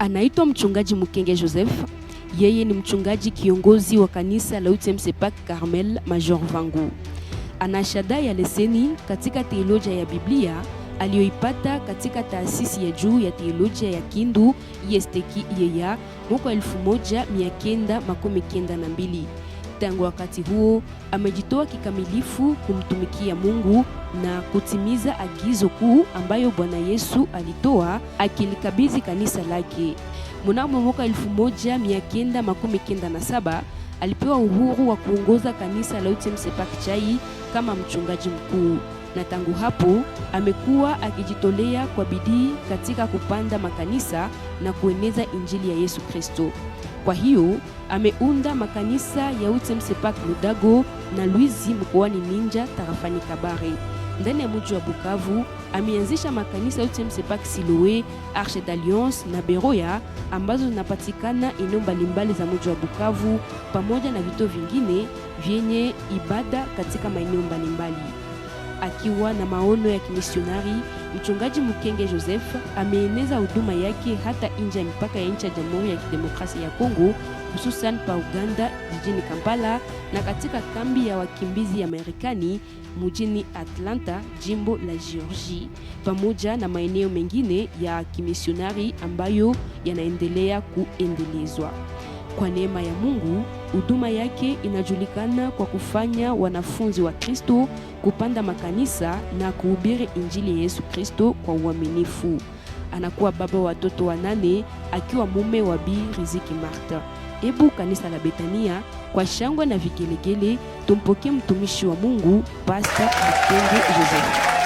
Anaitwa mchungaji Mukenge Joseph. Yeye ni mchungaji kiongozi wa kanisa la UTMC Carmel Major Vangu. Ana shahada ya leseni katika teolojia ya Biblia aliyoipata katika taasisi ya juu ya teolojia ya Kindu ISTK IEA mwaka 1992. Tangu wakati huo amejitoa kikamilifu kumtumikia Mungu na kutimiza agizo kuu ambayo Bwana Yesu alitoa akilikabidhi kanisa lake. Mnamo mwaka 1997 alipewa uhuru wa kuongoza kanisa la UTMC Chai kama mchungaji mkuu, na tangu hapo amekuwa akijitolea kwa bidii katika kupanda makanisa na kueneza injili ya Yesu Kristo. Kwa hiyo ameunda makanisa ya UTMC Ludago na Luizi mkoani Ninja tarafani Kabare. Ndani ya mji wa Bukavu ameanzisha makanisa UTMC Siloé, Arche d'Alliance na Beroya ambazo zinapatikana eneo mbalimbali za mji wa Bukavu pamoja na vituo vingine vyenye ibada katika maeneo mbalimbali. Akiwa na maono ya kimisionari, mchungaji Mukenge Joseph ameeneza huduma yake hata nje ya mipaka ya nchi ya Jamhuri ya Kidemokrasia ya Kongo, hususan pa Uganda jijini Kampala na katika kambi ya wakimbizi ya Marekani mjini Atlanta, jimbo la Georgia, pamoja na maeneo mengine ya kimisionari ambayo yanaendelea kuendelezwa. Kwa neema ya Mungu, huduma yake inajulikana kwa kufanya wanafunzi wa Kristo kupanda makanisa na kuhubiri injili ya Yesu Kristo kwa uaminifu. Anakuwa baba wa watoto 8 akiwa mume wa Bi Riziki Martha. Ebu kanisa la Betania kwa shangwe na vigelegele tumpokee mtumishi wa Mungu Pastor Mukenge Joseph.